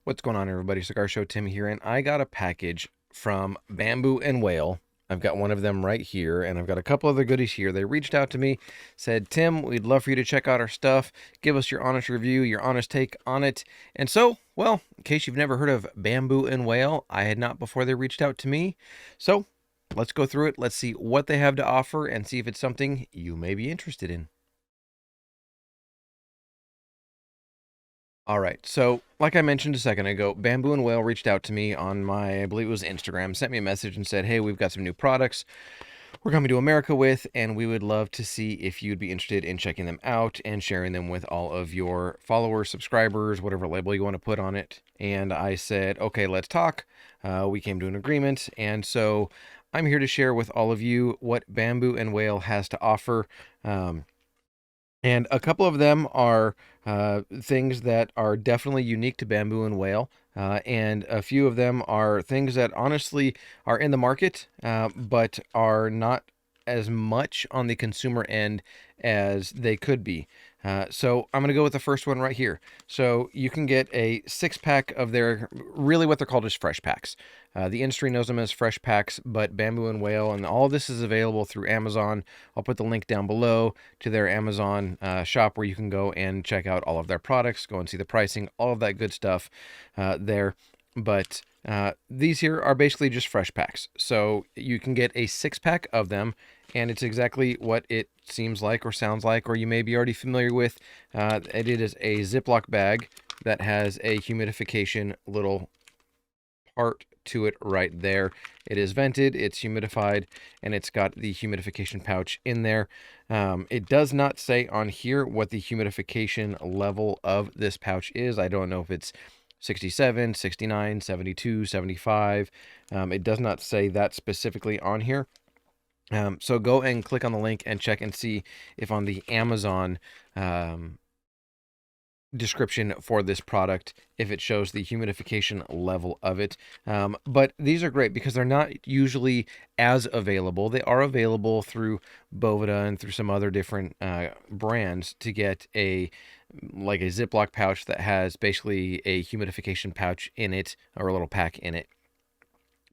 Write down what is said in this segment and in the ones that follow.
What's going on, everybody? Cigar Show Tim here, and I got a package from Bamboo and Whale. I've got one of them right here, and I've got a couple other goodies here. They reached out to me, said, Tim, we'd love for you to check out our stuff. Give us your honest review, your honest take on it. And so, well, in case you've never heard of Bamboo and Whale, I had not before they reached out to me. So, let's go through it. Let's see what they have to offer and see if it's something you may be interested in. All right. So, like I mentioned a second ago, Bamboo and Whale reached out to me on my, I believe it was Instagram, sent me a message and said, hey, we've got some new products we're coming to America with, and we would love to see if you'd be interested in checking them out and sharing them with all of your followers, subscribers, whatever label you want to put on it. And I said, okay, let's talk. We came to an agreement. And so I'm here to share with all of you what Bamboo and Whale has to offer. And a couple of them are things that are definitely unique to Bamboo and Whale. And a few of them are things that honestly are in the market, but are not as much on the consumer end as they could be. So I'm going to go with the first one right here. So you can get a 6-pack of their, really what they're called is fresh packs. The industry knows them as fresh packs, but Bamboo and Whale, and all of this is available through Amazon. I'll put the link down below to their Amazon shop where you can go and check out all of their products, go and see the pricing, all of that good stuff there. But these here are basically just fresh packs. So you can get a 6-pack of them, and it's exactly what it seems like or sounds like, or you may be already familiar with. It is a Ziploc bag that has a humidification little part to it right there. It is vented, it's humidified, and it's got the humidification pouch in there. It does not say on here what the humidification level of this pouch is. I don't know if it's 67, 69, 72, 75. It does not say that specifically on here. So go and click on the link and check and see if on the Amazon description for this product, if it shows the humidification level of it. But these are great because they're not usually as available. They are available through Boveda and through some other different brands to get like a Ziploc pouch that has basically a humidification pouch in it, or a little pack in it.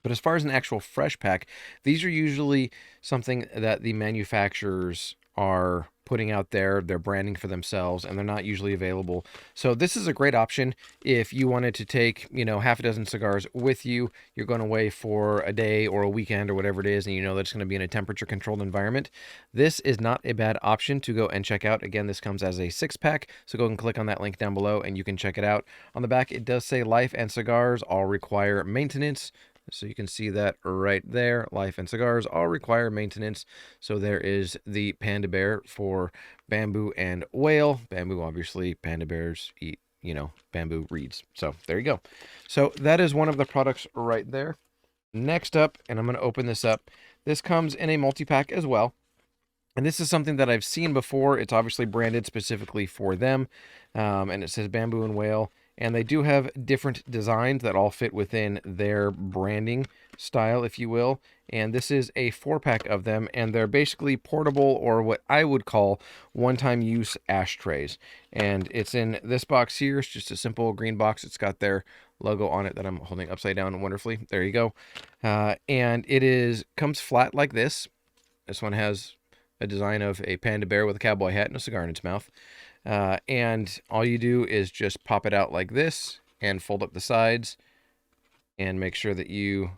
But as far as an actual fresh pack, these are usually something that the manufacturers are putting out there, they're branding for themselves, and they're not usually available. So this is a great option if you wanted to take, half a dozen cigars with you. You're going away for a day or a weekend or whatever it is, and you know that it's going to be in a temperature controlled environment. This is not a bad option to go and check out. Again, this comes as a 6-pack, so go and click on that link down below and you can check it out. On the back, it does say life and cigars all require maintenance. So you can see that right there. Life and cigars all require maintenance. So there is the panda bear for Bamboo and Whale. Bamboo, obviously, panda bears eat, bamboo reeds. So there you go. So that is one of the products right there. Next up, and I'm going to open this up. This comes in a multi-pack as well. And this is something that I've seen before. It's obviously branded specifically for them. And it says Bamboo and Whale. And they do have different designs that all fit within their branding style, if you will. And this is a 4-pack of them, and they're basically portable, or what I would call one-time use ashtrays. And it's in this box here. It's just a simple green box. It's got their logo on it that I'm holding upside down wonderfully. There you go. And it comes flat like this. This one has a design of a panda bear with a cowboy hat and a cigar in its mouth. And all you do is just pop it out like this and fold up the sides and make sure that you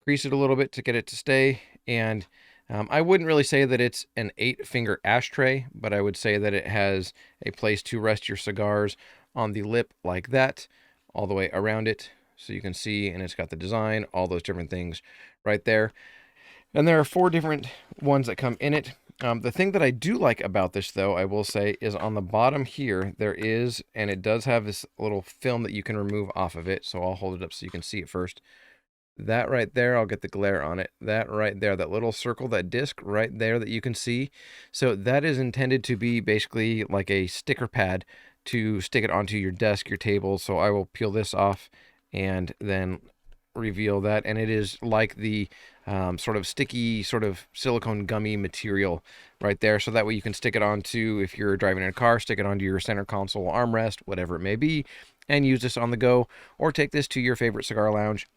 crease it a little bit to get it to stay. And I wouldn't really say that it's an 8-finger ashtray, but I would say that it has a place to rest your cigars on the lip like that, all the way around it. So you can see, and it's got the design, all those different things right there. And there are 4 different ones that come in it. The thing that I do like about this, though, I will say, is on the bottom here, there is, and it does have this little film that you can remove off of it. So I'll hold it up so you can see it first. That right there, I'll get the glare on it. That right there, that little circle, that disc right there that you can see. So that is intended to be basically like a sticker pad to stick it onto your desk, your table. So I will peel this off and then reveal that, and it is like the sort of sticky, sort of silicone gummy material right there, so that way you can stick it onto, if you're driving in a car, stick it onto your center console armrest, whatever it may be, and use this on the go, or take this to your favorite cigar lounge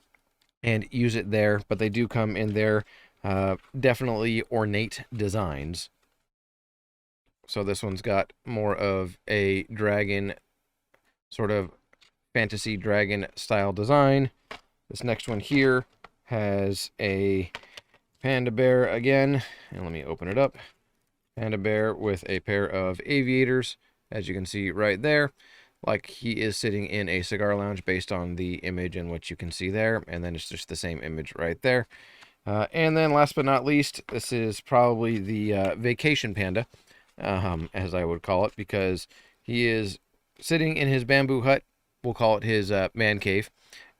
and use it there. But they do come in their definitely ornate designs. So this one's got more of a dragon, sort of fantasy dragon style design. This next one here has a panda bear again, and let me open it up. Panda bear with a pair of aviators, as you can see right there, like he is sitting in a cigar lounge based on the image and what you can see there, and then it's just the same image right there. And then last but not least, this is probably the vacation panda, as I would call it, because he is sitting in his bamboo hut, we'll call it his man cave,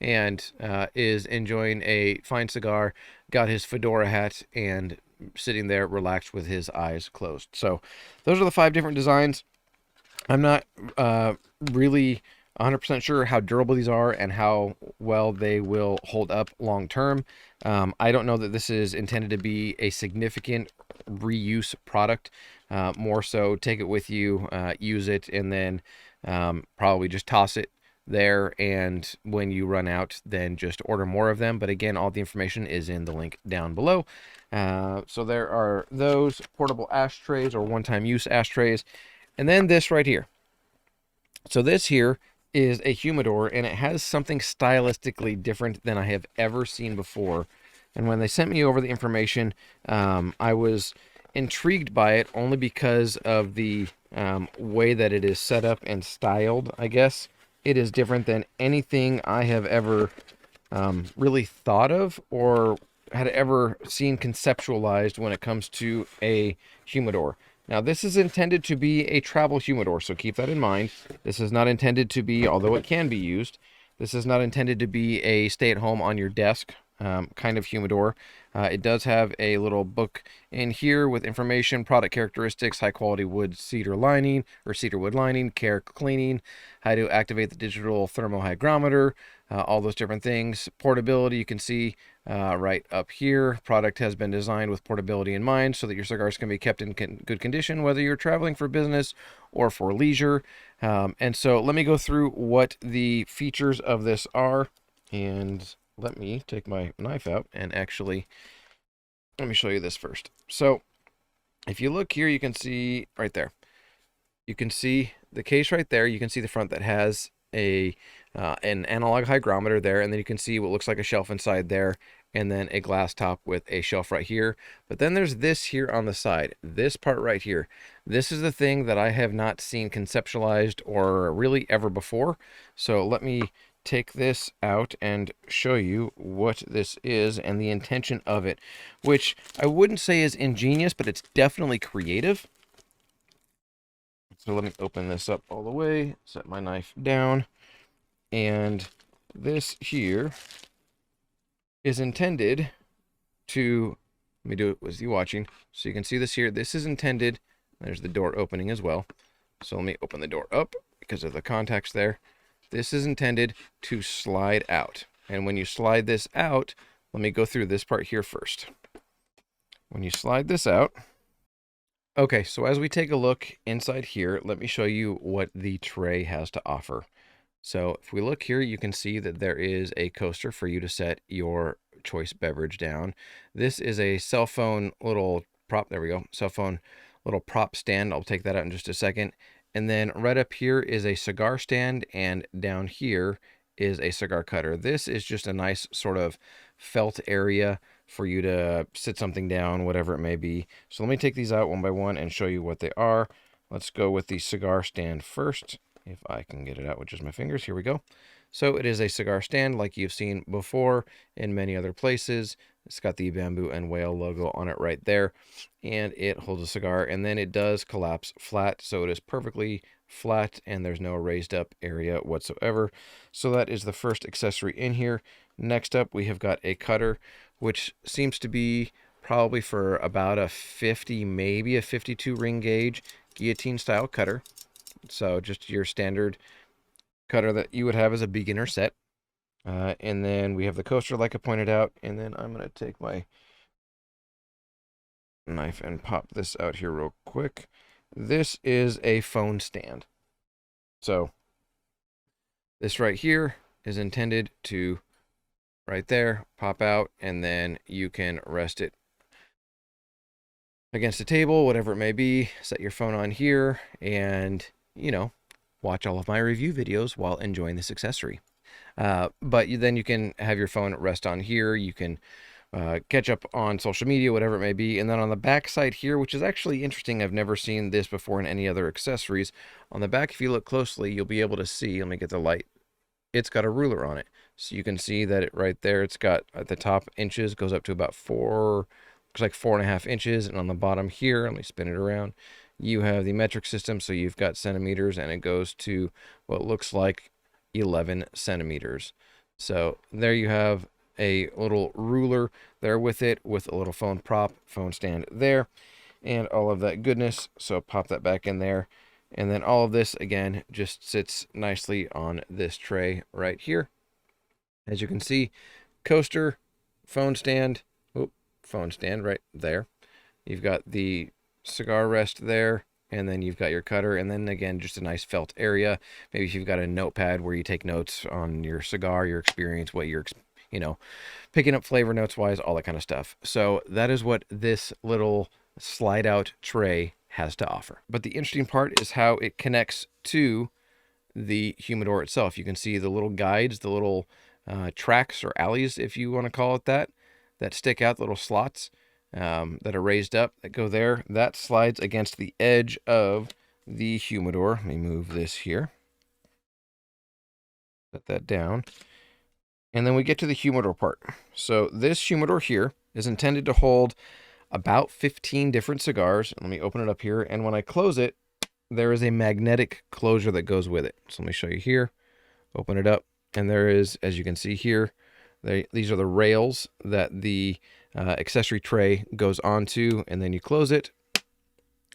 and is enjoying a fine cigar, got his fedora hat, and sitting there relaxed with his eyes closed. So those are the 5 different designs. I'm not really 100% sure how durable these are and how well they will hold up long term. I don't know that this is intended to be a significant reuse product. More so take it with you, use it, and then probably just toss it there, and when you run out, then just order more of them. But again, all the information is in the link down below. So there are those portable ashtrays, or one-time use ashtrays, and then this right here. So this here is a humidor, and it has something stylistically different than I have ever seen before. And when they sent me over the information, I was intrigued by it only because of the way that it is set up and styled, I guess. It is different than anything I have ever really thought of or had ever seen conceptualized when it comes to a humidor. Now, this is intended to be a travel humidor, so keep that in mind. This is not intended to be, although it can be used, this is not intended to be a stay-at-home on your desk kind of humidor. It does have a little book in here with information, product characteristics, high quality wood cedar lining or cedar wood lining, care cleaning, how to activate the digital thermohygrometer, all those different things. Portability, you can see right up here. Product has been designed with portability in mind so that your cigars can be kept in good condition, whether you're traveling for business or for leisure. And so let me go through what the features of this are, and let me take my knife out and actually, let me show you this first. So if you look here, you can see right there, you can see the case right there. You can see the front that has a an analog hygrometer there, and then you can see what looks like a shelf inside there, and then a glass top with a shelf right here. But then there's this here on the side, this part right here. This is the thing that I have not seen conceptualized or really ever before. So let me take this out and show you what this is and the intention of it, which I wouldn't say is ingenious, but it's definitely creative. So let me open this up all the way, set my knife down, and this here is intended to, let me do it with you watching, so you can see this here. This is intended, there's the door opening as well, so let me open the door up because of the contacts there. This is intended to slide out. And when you slide this out, let me go through this part here first. When you slide this out, okay, so as we take a look inside here, let me show you what the tray has to offer. So if we look here, you can see that there is a coaster for you to set your choice beverage down. This is a cell phone little prop, there we go, cell phone little prop stand. I'll take that out in just a second. And then right up here is a cigar stand, and down here is a cigar cutter. This is just a nice sort of felt area for you to sit something down, whatever it may be. So let me take these out one by one and show you what they are. Let's go with the cigar stand first, if I can get it out with just my fingers. Here we go. So it is a cigar stand like you've seen before in many other places. It's got the bamboo and whale logo on it right there, and it holds a cigar, and then it does collapse flat, so it is perfectly flat and there's no raised up area whatsoever. So that is the first accessory in here. Next up, we have got a cutter, which seems to be probably for about a 50, maybe a 52 ring gauge guillotine style cutter. So just your standard cutter that you would have as a beginner set. And then we have the coaster like I pointed out, and then I'm going to take my knife and pop this out here real quick. This is a phone stand. So This right here is intended to, right there, pop out, and then you can rest it against a table, whatever it may be, set your phone on here, and, watch all of my review videos while enjoying this accessory. But then you can have your phone rest on here. You can catch up on social media, whatever it may be. And then on the back side here, which is actually interesting, I've never seen this before in any other accessories. On the back, if you look closely, you'll be able to see, let me get the light, it's got a ruler on it. So you can see that it right there, it's got at the top inches, goes up to about 4, looks like 4.5 inches. And on the bottom here, let me spin it around, you have the metric system. So you've got centimeters, and it goes to what looks like 11 centimeters. So there you have a little ruler there with it, with a little phone prop, phone stand there, and all of that goodness. So pop that back in there. And then all of this, again, just sits nicely on this tray right here. As you can see, coaster, phone stand right there. You've got the cigar rest there, and then you've got your cutter, and then again, just a nice felt area. Maybe if you've got a notepad where you take notes on your cigar, your experience, what you're, picking up flavor notes wise, all that kind of stuff. So that is what this little slide out tray has to offer. But the interesting part is how it connects to the humidor itself. You can see the little guides, the little tracks or alleys, if you want to call it that stick out, the little slots that are raised up that go there. That slides against the edge of the humidor. Let me move this here. Set that down. And then we get to the humidor part. So this humidor here is intended to hold about 15 different cigars. Let me open it up here. And when I close it, there is a magnetic closure that goes with it. So let me show you here. Open it up. And there is, as you can see here, these are the rails that the accessory tray goes onto. And then you close it,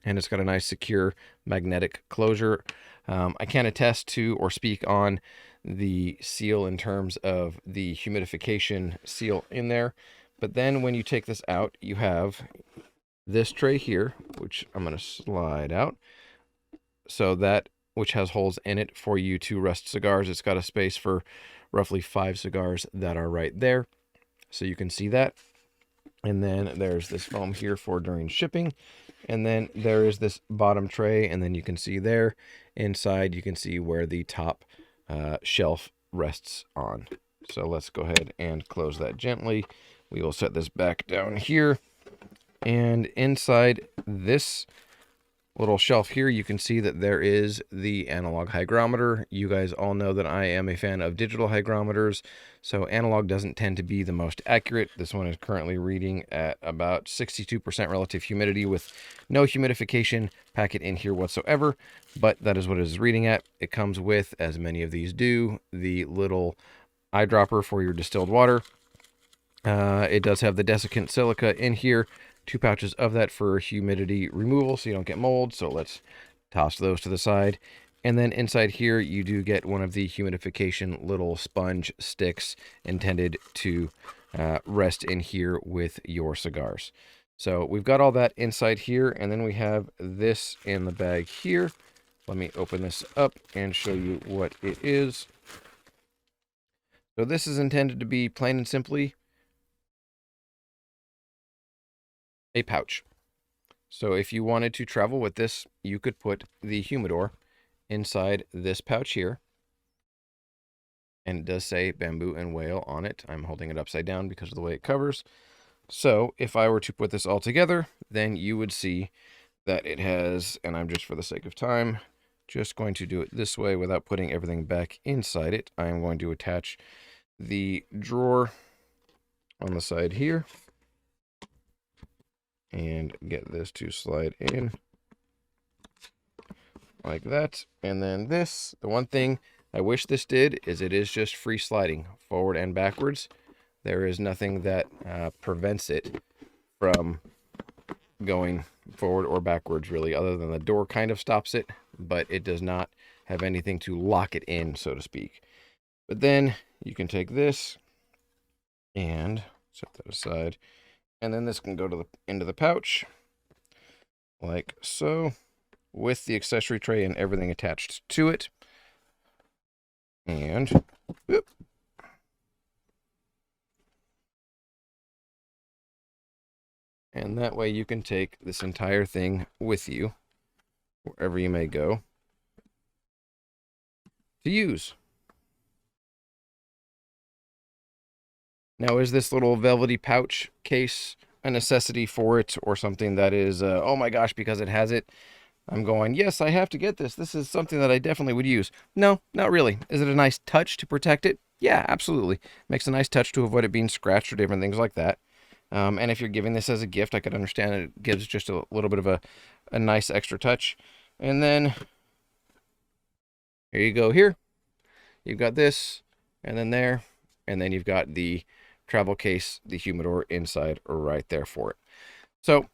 and it's got a nice secure magnetic closure. I can't attest to or speak on the seal in terms of the humidification seal in there. But then when you take this out, you have this tray here, which I'm going to slide out. So that, which has holes in it for you to rest cigars. It's got a space for roughly 5 cigars that are right there. So you can see that. And then there's this foam here for during shipping. And then there is this bottom tray. And then you can see there inside, you can see where the top shelf rests on. So let's go ahead and close that gently. We will set this back down here. And inside this little shelf here, you can see that there is the analog hygrometer. You guys all know that I am a fan of digital hygrometers, so analog doesn't tend to be the most accurate. This one is currently reading at about 62% relative humidity with no humidification packet in here whatsoever, but that is what it is reading at. It comes with, as many of these do, the little eyedropper for your distilled water. It does have the desiccant silica in here, 2 pouches of that for humidity removal so you don't get mold. So let's toss those to the side. And then inside here, you do get one of the humidification little sponge sticks intended to rest in here with your cigars. So we've got all that inside here, and then we have this in the bag here. Let me open this up and show you what it is. So this is intended to be plain and simply a pouch. So if you wanted to travel with this, you could put the humidor inside this pouch here. And it does say bamboo and whale on it. I'm holding it upside down because of the way it covers. So if I were to put this all together, then you would see that it has, and I'm just for the sake of time, just going to do it this way without putting everything back inside it. I am going to attach the drawer on the side here and get this to slide in like that. And then this, the one thing I wish this did is it is just free sliding forward and backwards. There is nothing that prevents it from going forward or backwards really, other than the door kind of stops it, but it does not have anything to lock it in, so to speak. But then you can take this and set that aside. And then this can go to into the pouch, like so, with the accessory tray and everything attached to it. And whoop, and that way you can take this entire thing with you wherever you may go to use. Now, is this little velvety pouch case a necessity for it, or something that is, oh my gosh, because it has it, I'm going, yes, I have to get this. This is something that I definitely would use. No, not really. Is it a nice touch to protect it? Yeah, absolutely. Makes a nice touch to avoid it being scratched or different things like that. And if you're giving this as a gift, I could understand it gives just a little bit of a nice extra touch. And then here you go here. You've got this, and then there, and then you've got the travel case, the humidor inside right there for it. So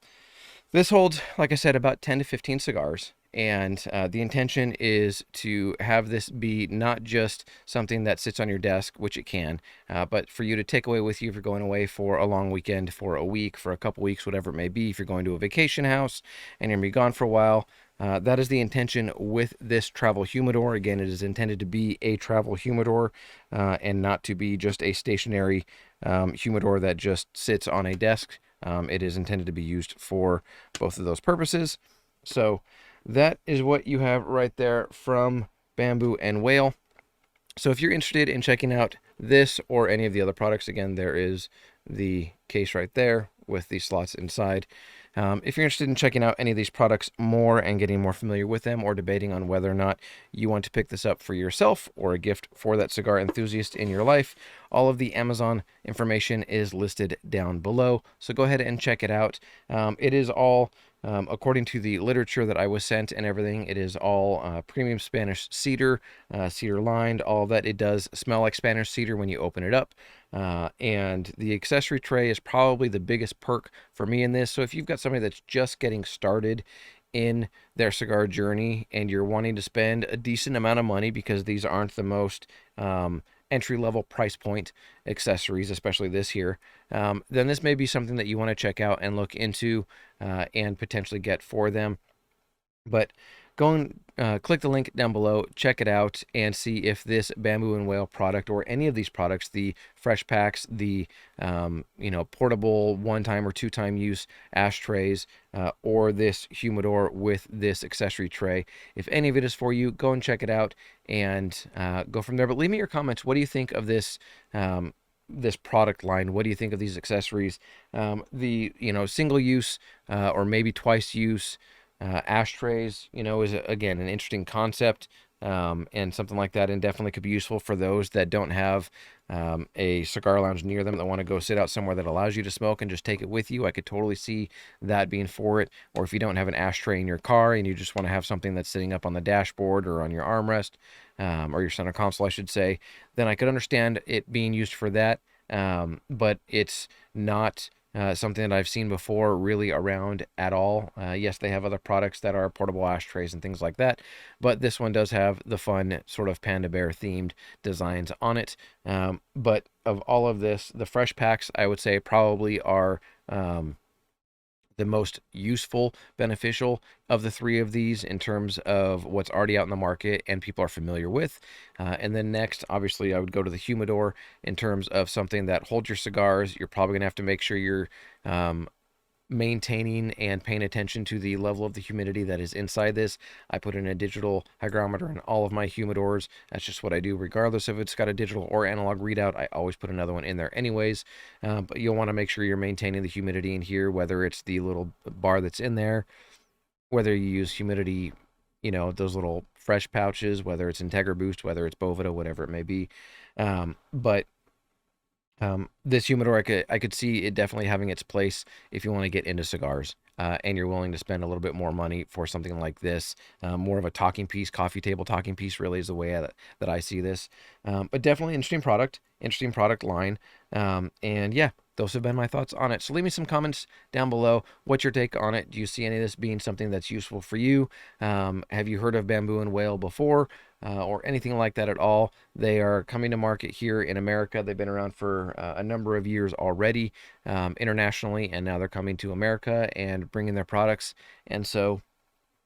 this holds, like I said, about 10 to 15 cigars. And the intention is to have this be not just something that sits on your desk, which it can, but for you to take away with you if you're going away for a long weekend, for a week, for a couple weeks, whatever it may be. If you're going to a vacation house and you're going to be gone for a while, that is the intention with this travel humidor. Again, it is intended to be a travel humidor and not to be just a stationary humidor that just sits on a desk. It is intended to be used for both of those purposes. So that is what you have right there from Bamboo and Whale. So if you're interested in checking out this or any of the other products, again, there is the case right there with the slots inside. If you're interested in checking out any of these products more and getting more familiar with them, or debating on whether or not you want to pick this up for yourself or a gift for that cigar enthusiast in your life, all of the Amazon information is listed down below. So go ahead and check it out. It is all, according to the literature that I was sent and everything, it is all premium Spanish cedar, cedar lined. All of that. It does smell like Spanish cedar when you open it up. And the accessory tray is probably the biggest perk for me in this. So if you've got somebody that's just getting started in their cigar journey and you're wanting to spend a decent amount of money, because these aren't the most entry-level price point accessories, especially this here, then this may be something that you want to check out and look into and potentially get for them. But go and click the link down below, check it out, and see if this Bamboo and Whale product, or any of these products, the fresh packs, the portable one-time or two-time use ashtrays, or this humidor with this accessory tray, if any of it is for you, go and check it out and go from there. But leave me your comments. What do you think of this this product line? What do you think of these accessories? The single use or maybe twice use ashtrays, is again an interesting concept, and something like that, and definitely could be useful for those that don't have a cigar lounge near them, that want to go sit out somewhere that allows you to smoke and just take it with you. I could totally see that being for it. Or if you don't have an ashtray in your car and you just want to have something that's sitting up on the dashboard or on your armrest, or your center console, I should say, then I could understand it being used for that. But it's not something that I've seen before really around at all. Yes, they have other products that are portable ashtrays and things like that, but this one does have the fun sort of panda bear themed designs on it. But of all of this, the fresh packs, I would say, probably are the most useful, beneficial of the three of these in terms of what's already out in the market and people are familiar with. And then next, obviously, I would go to the humidor in terms of something that holds your cigars. You're probably gonna have to make sure you're maintaining and paying attention to the level of the humidity that is inside this. I put in a digital hygrometer in all of my humidors. That's just what I do, regardless if it's got a digital or analog readout. I always put another one in there anyways. But you'll want to make sure you're maintaining the humidity in here, whether it's the little bar that's in there, whether you use humidity, those little fresh pouches, whether it's Integra Boost, whether it's Boveda, whatever it may be. But this humidor, I could see it definitely having its place if you want to get into cigars, and you're willing to spend a little bit more money for something like this. More of a talking piece, coffee table talking piece, really is the way that I see this. But definitely interesting product line. And yeah, those have been my thoughts on it. So leave me some comments down below. What's your take on it? Do you see any of this being something that's useful for you? Have you heard of Bamboo and Whale before? Or anything like that at all? They are coming to market here in America. They've been around for a number of years already, internationally, and now they're coming to America and bringing their products. And so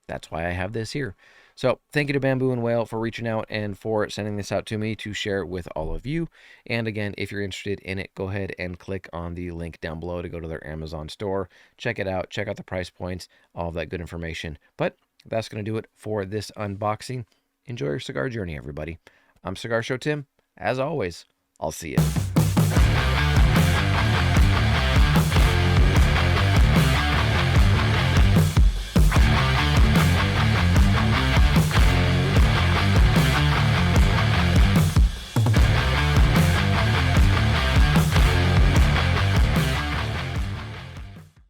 that's why I have this here. So thank you to Bamboo and Whale for reaching out and for sending this out to me to share it with all of you. And again, if you're interested in it, go ahead and click on the link down below to go to their Amazon store. Check it out. Check out the price points, all of that good information. But that's going to do it for this unboxing. Enjoy your cigar journey, everybody. I'm Cigar Show Tim. As always, I'll see you.